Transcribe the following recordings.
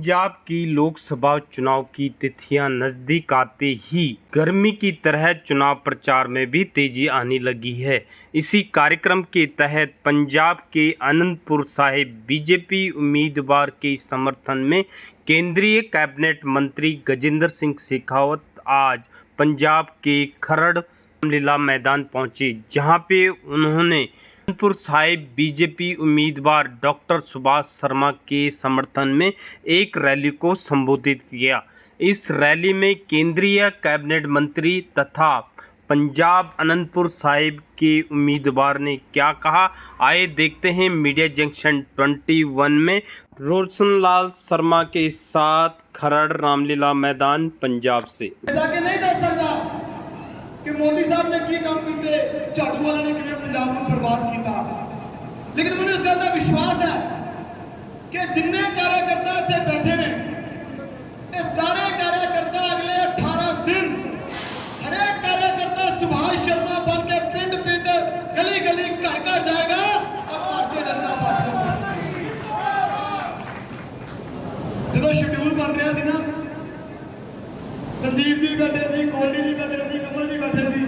पंजाब की लोकसभा चुनाव की तिथियां नजदीक आते ही गर्मी की तरह चुनाव प्रचार में भी तेजी आने लगी है। इसी कार्यक्रम के तहत पंजाब के अनंतपुर साहिब बीजेपी उम्मीदवार के समर्थन में केंद्रीय कैबिनेट मंत्री गजेंद्र सिंह शेखावत आज पंजाब के खरड़ रामलीला मैदान पहुंचे, जहां पे उन्होंने अनंतपुर साहिब बीजेपी उम्मीदवार डॉक्टर सुभाष शर्मा के समर्थन में एक रैली को संबोधित किया। इस रैली में केंद्रीय कैबिनेट मंत्री तथा पंजाब अनंतपुर साहिब के उम्मीदवार ने क्या कहा, आइए देखते हैं मीडिया जंक्शन 21 में रोशन लाल शर्मा के साथ खरड़ रामलीला मैदान पंजाब से। कि मोदी साहब ने की काम किए, झाड़ू वाले ने किए पंजाब को बर्बाद किया, लेकिन मुझे इस गल का विश्वास है कि जिन्ने कार्यकर्ता इतने बैठे ने ये सारे कार्यकर्ता अगले 18 दिन हर एक कार्यकर्ता सुभाष शर्मा बन के पिंड पिंड गली गली घर घर जाएगा और भारतीय जनता पार्टी जो शेड्यूल बन रहा सी ना, संदीप जी बैठे सी, गोल्डी जी बैठे सी, कमल जी बैठे सी,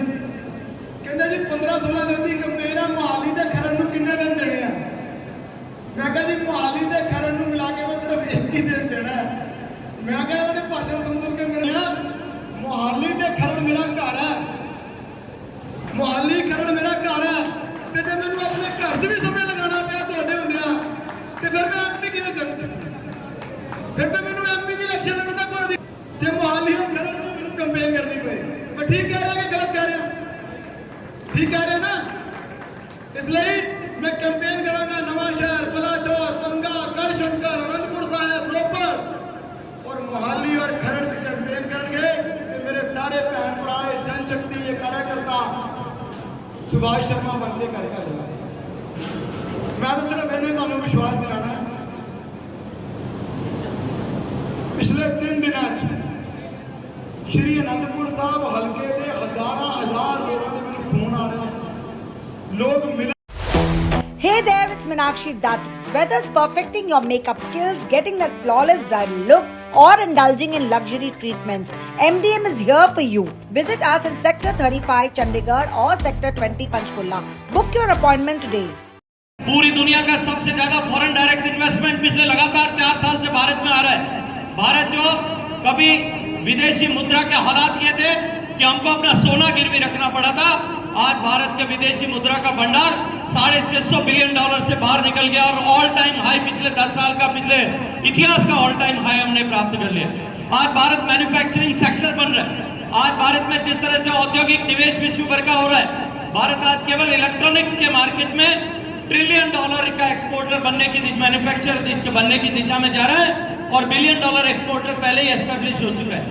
कहते जी 15-16 दिन की कंपेन है, मोहाली के खरड़ नूं किन्ने दिन देने हैं। मैं कहा जी मोहाली के खरड़ नूं मिला के मैं सिर्फ एक ही दिन देना है। मैं कहा इन्होंने भाषण सुन के मेरे मोहाली के खरड़ मेरा घर है, मोहाली खरड़ मेरा घर है, तो जब मैंने अपने घर च भी समय लगाना पाया तुहाडे हुंदियां ते फिर मैं एमपी किवें करूं, फिर तो मैंने एमपी की इलेक्शन लड़ना कोई जे मोहाली और खरड़ में मैंने कंपेन करनी पई। मैं ठीक कह रहा कि गलत कह रहा? ठीक कह रहे ना? इसलिए मैं कंपेन करांगा नवांशहर, बलाचौर, बंगा, गढ़शंकर, अनंतपुर साहिब, रोपड़ और मोहाली और खरड़ से कंपेन करेंगे कि मेरे सारे भैन भरा जनशक्ति ये कार्यकर्ता सुभाष शर्मा बनते कर कर मैं तो सिर्फ मैंने तुहानू विश्वास दिलाना है। पिछले 3 दिनों श्री अनंतपुर साहब हल्के के हजार लोगों के मैंने फोन आ रहे लोग मिल। Hey there, it's Meenakshi Dutt. Whether it's perfecting your makeup skills, getting that flawless bridal look, or indulging in luxury treatments, MDM is here for you. Visit us in Sector 35 Chandigarh or Sector 20 Panchkulla. Book your appointment today. पूरी दुनिया का सबसे ज्यादा foreign direct investment पिछले लगातार 4 साल से भारत में आ रहा है। भारत जो कभी विदेशी मुद्रा के हालात ये थे कि हमको अपना सोना गिरवी रखना पड़ा था, आज भारत के विदेशी मुद्रा का भंडार $650 बिलियन से बाहर निकल गया और ऑल टाइम हाई पिछले 10 साल का, पिछले इतिहास का ऑल टाइम हाई हमने प्राप्त कर लिया। आज भारत मैन्युफैक्चरिंग सेक्टर बन रहा है। आज भारत में जिस तरह से औद्योगिक निवेश विश्व भर का हो रहा है, भारत आज केवल इलेक्ट्रॉनिक्स के मार्केट में $1 ट्रिलियन का एक्सपोर्टर बनने की मैन्युफैक्चरर बनने की दिशा में जा रहा है और $1 बिलियन एक्सपोर्टर पहले ही एस्टेब्लिश हो चुका है।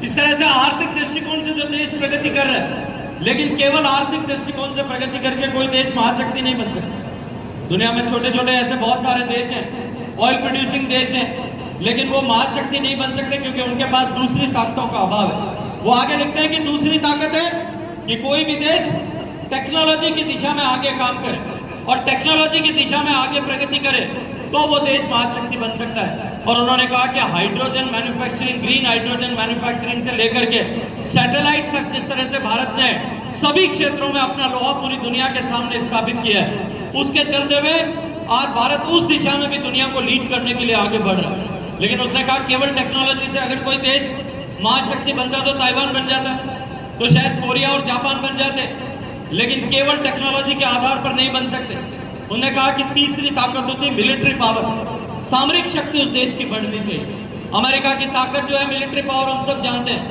इस तरह से आर्थिक दृष्टिकोण से जो देश प्रगति कर रहा है, लेकिन केवल आर्थिक दृष्टिकोण से प्रगति करके कोई देश महाशक्ति नहीं बन सकता। दुनिया में छोटे छोटे ऐसे बहुत सारे देश हैं, ऑयल प्रोड्यूसिंग देश हैं, लेकिन वो महाशक्ति नहीं बन सकते क्योंकि उनके पास दूसरी ताकतों का अभाव है। वो आगे लिखते हैं कि दूसरी ताकत है कि कोई भी देश टेक्नोलॉजी की दिशा में आगे काम करे और टेक्नोलॉजी की दिशा में आगे प्रगति करे तो वो देश महाशक्ति बन सकता है। और उन्होंने कहा कि hydrogen manufacturing, green hydrogen manufacturing से लेकर के सैटेलाइट तक जिस तरह से भारत ने सभी क्षेत्रों में अपना लोहा पूरी दुनिया के सामने स्थापित किया है, उसके चलते हुए आज भारत उस दिशा में भी दुनिया को लीड करने के लिए आगे बढ़ रहा है। लेकिन उसने कहा केवल टेक्नोलॉजी से अगर कोई देश महाशक्ति बन जाता तो ताइवान बन जाता, तो शायद कोरिया और जापान बन जाते, लेकिन केवल टेक्नोलॉजी के आधार पर नहीं बन सकते। उन्होंने कहा कि तीसरी ताकत होती है मिलिट्री पावर, सामरिक शक्ति उस देश की बढ़नी चाहिए। अमेरिका की ताकत जो है मिलिट्री पावर हम सब जानते हैं,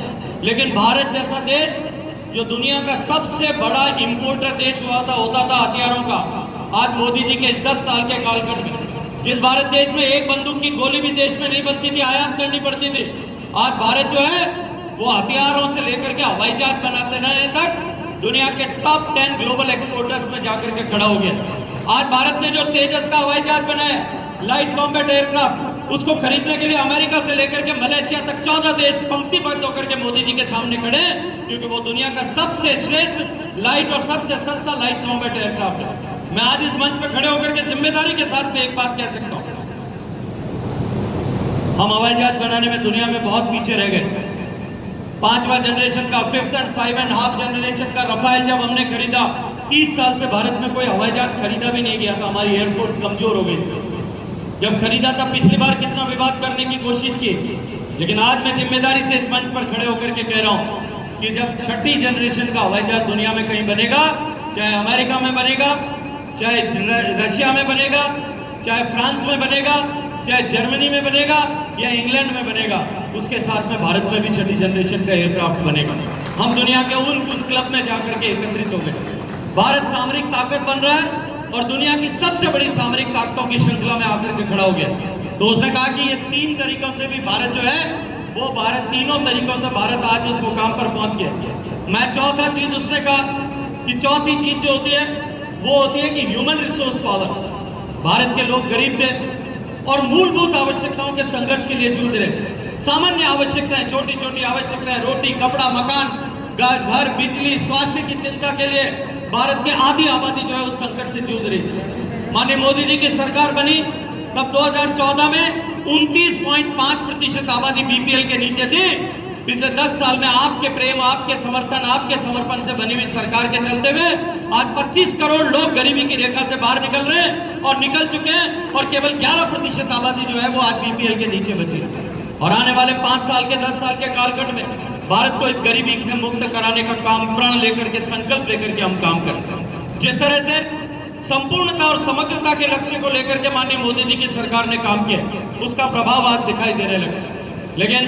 लेकिन भारत जैसा देश जो दुनिया का सबसे बड़ा इंपोर्टर देश होता था हथियारों का, आज मोदी जी के 10 साल के कालखंड में जिस भारत देश में एक बंदूक की गोली भी देश में नहीं बनती थी, आयात करनी पड़ती थी, आज भारत जो है वो हथियारों से लेकर के हवाई जहाज बनाने तक दुनिया के टॉप 10 ग्लोबल एक्सपोर्टर्स में जाकर के खड़ा हो गया। आज भारत ने जो तेजस का हवाई जहाज बनाया, लाइट कॉम्बैट एयरक्राफ्ट, उसको खरीदने के लिए अमेरिका से लेकर के मलेशिया तक 14 देश पंक्तिबद्ध होकर के मोदी जी के सामने खड़े, क्योंकि वो दुनिया का सबसे श्रेष्ठ लाइट और सबसे सस्ता लाइट कॉम्बैट एयरक्राफ्ट है। मैं आज इस मंच पे खड़े होकर के जिम्मेदारी के साथ में एक बात कह सकता हूँ, हम हवाई जहाज बनाने में दुनिया में बहुत पीछे रह गए। 5वां जनरेशन का 5th एंड 5.5 जनरेशन का रफाल जब हमने खरीदा, 30 साल से भारत में कोई हवाई जहाज खरीदा भी नहीं गया था, हमारी एयरफोर्स कमजोर हो गई। जब खरीदा था पिछली बार कितना विवाद करने की कोशिश की, लेकिन आज मैं जिम्मेदारी से इस मंच पर खड़े होकर के कह रहा हूं कि जब 6ठी जनरेशन का हवाई जहाज दुनिया में कहीं बनेगा, चाहे अमेरिका में बनेगा, चाहे रशिया में बनेगा, चाहे फ्रांस में बनेगा, चाहे जर्मनी में बनेगा या इंग्लैंड में बनेगा, उसके साथ में भारत में भी 6ठी जनरेशन का एयरक्राफ्ट बनेगा। हम दुनिया के उस क्लब में जाकर के एकत्रित हो गए। भारत सामरिक ताकत बन रहा है और दुनिया की सबसे बड़ी सामरिक ताकतों की श्रृंखला में आकर के खड़ा हो गया। तो उसने कहा कि ये 3 तरीकों से भी भारत जो है वो तीनों तरीकों से भारत आज इस मुकाम पर पहुंच गया। मैं चौथा चीज उसने कहा कि चौथी चीज जो होती है वो होती है कि ह्यूमन रिसोर्स पावर। भारत के लोग गरीब थे और मूलभूत आवश्यकताओं के संघर्ष के लिए जूझ रहे। सामान्य आवश्यकताएं, छोटी छोटी आवश्यकताएं, रोटी, कपड़ा, मकान, घर, बिजली, स्वास्थ्य की चिंता के लिए भारत की आधी आबादी जो है उस संकट से जूझ रही। माननीय मोदी जी की सरकार बनी तब 2014 में 29.5% आबादी बीपीएल के नीचे थी। पिछले 10 साल में आपके प्रेम, आपके समर्थन, आपके समर्पण से बनी हुई सरकार के चलते हुए आज 25 करोड़ लोग गरीबी की रेखा से बाहर निकल रहे हैं और निकल चुके हैं और केवल 11% आबादी जो है वो आज बीपीएल के नीचे बची है। और आने वाले 5 साल के 10 साल के कालखंड में भारत को इस गरीबी से मुक्त कराने का काम प्रण लेकर के, संकल्प लेकर के हम काम करते हैं। जिस तरह से संपूर्णता और समग्रता के लक्ष्य को लेकर के माननीय मोदी जी की सरकार ने काम किया, उसका प्रभाव आज दिखाई देने लगा। लेकिन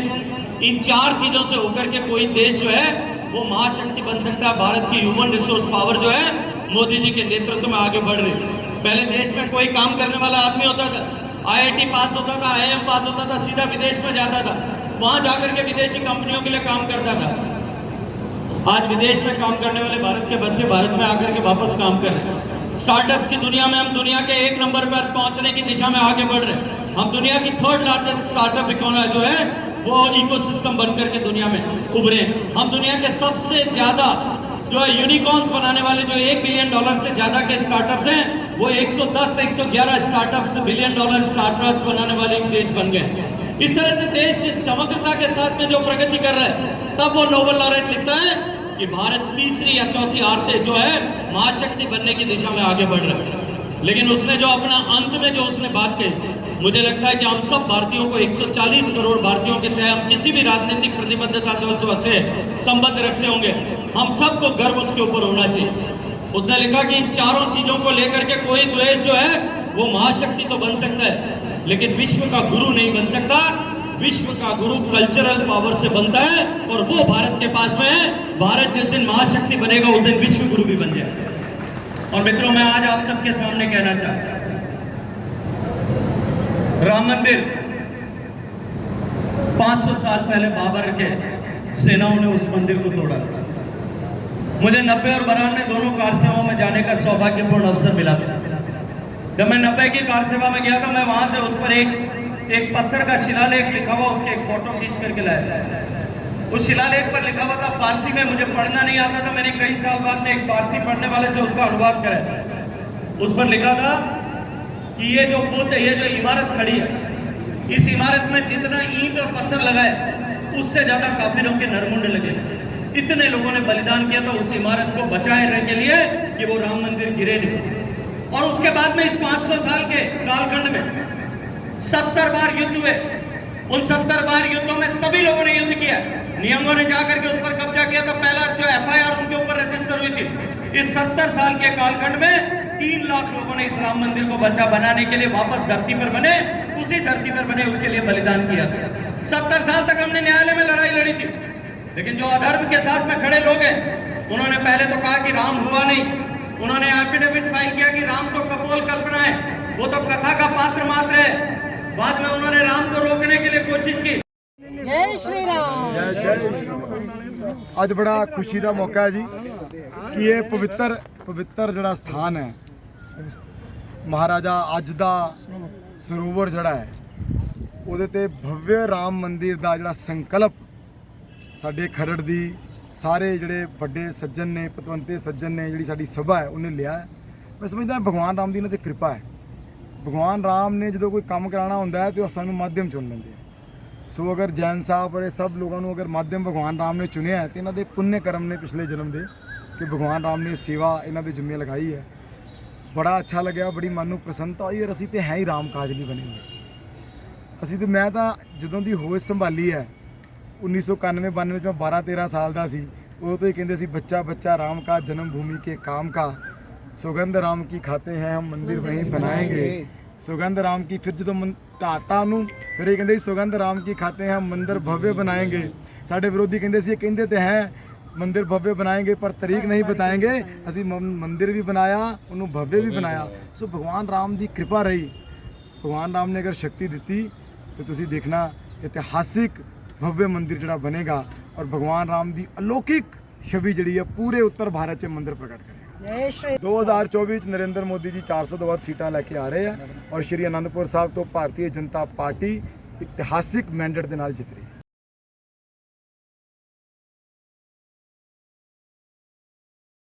इन 4 चीजों से होकर के कोई देश जो है वो महाशक्ति बन सकता है। भारत की ह्यूमन रिसोर्स पावर जो है मोदी जी के नेतृत्व में आगे बढ़ रही है। पहले देश में कोई काम करने वाला आदमी होता था, IIT पास होता था, IIM पास होता था, सीधा विदेश में जाता था, वहां जाकर के विदेशी कंपनियों के लिए काम करता था। आज विदेश में काम करने वाले भारत के बच्चे भारत में आकर के वापस काम कर रहे हैं। स्टार्टअप्स की दुनिया में हम दुनिया के 1 नंबर पर पहुंचने की दिशा में आगे बढ़ रहे हैं। हम दुनिया की 3rd लार्जेस्ट स्टार्टअप इकोनॉमी जो है वो इकोसिस्टम बनकर के दुनिया में उभरे। हम दुनिया के सबसे ज्यादा जो है यूनिकॉर्न्स बनाने वाले जो $1 बिलियन से ज्यादा के स्टार्टअप्स हैं वो 110 से 111 स्टार्टअप्स $1 बिलियन स्टार्टअप्स बनाने वाले देश बन गए। इस तरह से देश समग्रता के साथ में जो प्रगति कर रहा है, तब वो नोबेल लॉरेट लिखता है कि भारत 3री या 4थी आरते जो है महाशक्ति बनने की दिशा में आगे बढ़ रहा है। लेकिन उसने जो अपना अंत में जो उसने बात कही, मुझे लगता है कि हम सब भारतीयों को 140 करोड़ भारतीयों के, चाहे हम किसी भी राजनीतिक प्रतिबद्धता से संबंध रखते होंगे, हम सबको गर्व उसके ऊपर होना चाहिए। उसने लिखा कि इन 4 चीजों को लेकर के कोई देश जो है वो महाशक्ति तो बन सकता है, लेकिन विश्व का गुरु नहीं बन सकता। विश्व का गुरु कल्चरल पावर से बनता है और वो भारत के पास में है। भारत जिस दिन महाशक्ति बनेगा उस दिन विश्व गुरु भी बन जाएगा। और मित्रों, मैं आज आप सबके सामने कहना चाहता हूं, राम मंदिर 500 साल पहले बाबर के सेनाओं ने उस मंदिर को तोड़ा। मुझे 90 और 92 दोनों कार सेवाओं में जाने का सौभाग्यपूर्ण अवसर मिला था। जब मैं 90 की कार सेवा में गया था, मैं वहां से उस पर एक पत्थर का शिलालेख लिखा हुआ, उसके एक फोटो खींच करके लाया। उस शिलालेख पर लिखा हुआ था फारसी में, मुझे पढ़ना नहीं आता था। मैंने कई साल बाद में एक फारसी पढ़ने वाले से उसका अनुवाद कराया। उस पर लिखा था कि ये जो बुद्ध, ये जो इमारत खड़ी है, इस इमारत में जितना ईंट और पत्थर लगाए उससे ज्यादा काफिरों के नरमुंड लगे। इतने लोगों ने बलिदान किया था उस इमारत को बचाए रहने के लिए कि वो राम मंदिर गिरे नहीं। और उसके बाद में इस 500 साल के कालखंड में 70 बार युद्ध हुए। उन 70 बार युद्धों में सभी लोगों ने युद्ध किया। नियमों ने जाकर के उस पर कब्जा किया था। पहला जो FIR उनके ऊपर रजिस्टर हुई थी। इस 70 साल के कालखंड में 3 लाख लोगों ने इस राम मंदिर को बनाने के लिए वापस धरती पर बने, उसी धरती पर बने, उसके लिए बलिदान किया था। 70 साल तक हमने न्यायालय में लड़ाई लड़ी थी, लेकिन जो अधर्म के साथ में खड़े लोग हैं उन्होंने पहले तो कहा कि राम हुआ नहीं। उन्होंने एफिडेविट फाइल किया कि राम तो कपोल कल्पना है, वो तो कथा का पात्र मात्र है। बाद में उन्होंने राम को रोकने के लिए कोशिश की। जय श्री राम। जय श्री राम। ਅੱਜ ਬੜਾ ਖੁਸ਼ੀ ਦਾ ਮੌਕਾ ਹੈ ਜੀ ਕਿ ਇਹ ਪਵਿੱਤਰ ਜਿਹੜਾ ਸਥਾਨ ਹੈ, ਮਹਾਰਾਜਾ ਅੱਜ ਦਾ ਸਰੋਵਰ ਜਿਹੜਾ ਹੈ ਉਹਦੇ ਤੇ ਭਵਯ ਰਾਮ ਮੰਦਿਰ ਦਾ ਜਿਹੜਾ ਸੰਕਲਪ ਸਾਡੇ ਖਰੜ ਦੀ ਸਾਰੇ ਜਿਹੜੇ ਵੱਡੇ ਸੱਜਣ ਨੇ, ਪਤਵੰਤੇ ਸੱਜਣ ਨੇ, ਜਿਹੜੀ ਸਾਡੀ ਸਭਾ ਹੈ ਉਹਨੇ ਲਿਆ ਹੈ। ਮੈਂ ਸਮਝਦਾ ਭਗਵਾਨ ਰਾਮ ਦੀ ਇਹਨਾਂ ਤੇ ਕਿਰਪਾ ਹੈ। ਭਗਵਾਨ ਰਾਮ ਨੇ ਜਦੋਂ ਕੋਈ ਕੰਮ ਕਰਾਉਣਾ ਹੁੰਦਾ ਹੈ ਤੇ ਉਹ ਸਾਨੂੰ ਮਾਧਿਅਮ ਚੁਣ ਲੈਂਦੇ ਆ। ਸੋ ਅਗਰ ਜੈਨ ਸਾਹਿਬ ਔਰ ਇਹ ਸਭ ਲੋਕਾਂ ਨੂੰ ਅਗਰ ਮਾਧਿਅਮ ਭਗਵਾਨ ਰਾਮ ਨੇ ਚੁਣਿਆ ਹੈ ਤੇ ਇਹਨਾਂ ਦੇ ਪੁੰਨ ਕਰਮ ਨੇ ਪਿਛਲੇ ਜਨਮ ਦੇ ਕਿ ਭਗਵਾਨ ਰਾਮ ਨੇ ਸੇਵਾ ਇਹਨਾਂ ਦੇ ਜ਼ਿੰਮੇ ਲਗਾਈ ਹੈ। ਬੜਾ ਅੱਛਾ ਲੱਗਿਆ, ਬੜੀ ਮਨ ਨੂੰ ਪ੍ਰਸੰਨਤਾ ਹੋਈ। ਔਰ ਅਸੀਂ ਤੇ ਹੈ ਹੀ ਰਾਮ ਕਾਜ ਲਈ ਬਣੇ ਹੋਏ। ਅਸੀਂ ਤੇ ਮੈਂ ਤਾਂ ਜਦੋਂ ਦੀ ਹੋਸ਼ ਸੰਭਾਲੀ ਹੈ 1991-92 ਵਿੱਚ ਮੈਂ 12-13 ਸਾਲ ਦਾ ਸੀ, ਉਦੋਂ ਤੋਂ ਹੀ ਕਹਿੰਦੇ ਸੀ ਬੱਚਾ ਬੱਚਾ ਰਾਮ का जन्म भूमि के काम का, सुगंध राम की खाते हैं हम मंदिर वहीं बनाएंगे। सुगंध राम की फिर ਜਦੋਂ ਢਾਤਾ ਨੂੰ ਫਿਰ ਇਹ ਕਹਿੰਦੇ ਸੀ ਸੁਗੰਧ ਰਾਮ ਕੀ ਖਾਤੇ हैं हम मंदिर भव्य बनाएंगे। ਸਾਡੇ ਵਿਰੋਧੀ ਕਹਿੰਦੇ ਸੀ ਇਹ ਕਹਿੰਦੇ ਤੇ ਹੈ ਮੰਦਿਰ ਭव्य बनाएंगे ਪਰ ਤਰੀਕ ਨਹੀਂ ਬਤਾएंगे। ਅਸੀਂ ਮੰਦਿਰ ਵੀ ਬਣਾਇਆ, ਉਹਨੂੰ ਭव्य ਵੀ ਬਣਾਇਆ। ਸੋ ਭਗਵਾਨ ਰਾਮ ਦੀ ਕਿਰਪਾ ਰਹੀ। ਭਗਵਾਨ ਰਾਮ ਨੇ ਅਗਰ ਸ਼ਕਤੀ ਦਿੱਤੀ ਤੇ ਤੁਸੀਂ ਦੇਖਣਾ ਇਤਿਹਾਸਿਕ भव्य ਮੰਦਿਰ ਜਿਹੜਾ ਬਣੇਗਾ ਔਰ ਭਗਵਾਨ ਰਾਮ ਦੀ ਅਲੌਕਿਕ ਛਵੀ ਜਿਹੜੀ ਹੈ ਪੂਰੇ ਉੱਤਰ ਭਾਰਤ 'ਚ ਮੰਦਿਰ ਪ੍ਰਗਟ ਕਰੇਗਾ। ਜੈ ਸ਼੍ਰੀ 2024 ਚ ਨਰਿੰਦਰ ਮੋਦੀ ਜੀ 400 ਤੋਂ ਵੱਧ ਸੀਟਾਂ ਲੈ ਕੇ ਆ ਰਹੇ ਆ ਔਰ ਸ਼੍ਰੀ ਅਨੰਦਪੁਰ ਸਾਹਿਬ ਤੋਂ ਭਾਰਤੀ ਜਨਤਾ ਪਾਰਟੀ ਇਤਿਹਾਸਿਕ ਮੈਂਡੇਟ ਦੇ ਨਾਲ ਜਿੱਤ ਰਹੀ ਹੈ।